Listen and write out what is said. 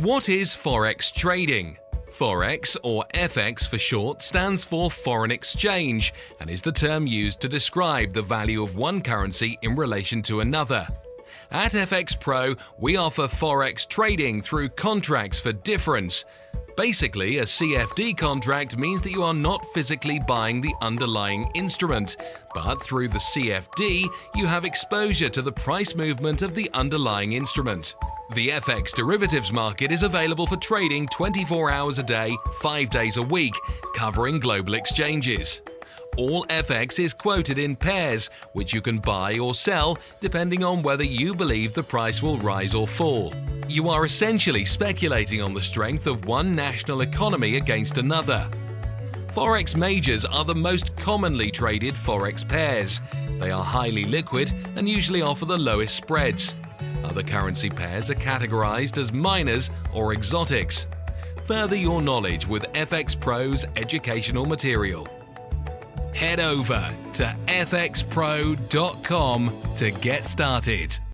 What is forex trading? Forex, or FX for short, stands for foreign exchange and is the term used to describe the value of one currency in relation to another. At FxPro, we offer forex trading through contracts for difference. Basically, a CFD contract means that you are not physically buying the underlying instrument, but through the CFD, you have exposure to the price movement of the underlying instrument. The FX derivatives market is available for trading 24 hours a day, 5 days a week, covering global exchanges. All FX is quoted in pairs, which you can buy or sell depending on whether you believe the price will rise or fall. You are essentially speculating on the strength of one national economy against another. Forex majors are the most commonly traded forex pairs. They are highly liquid and usually offer the lowest spreads. Other currency pairs are categorized as minors or exotics. Further your knowledge with FxPro's educational material. Head over to FxPro.com to get started.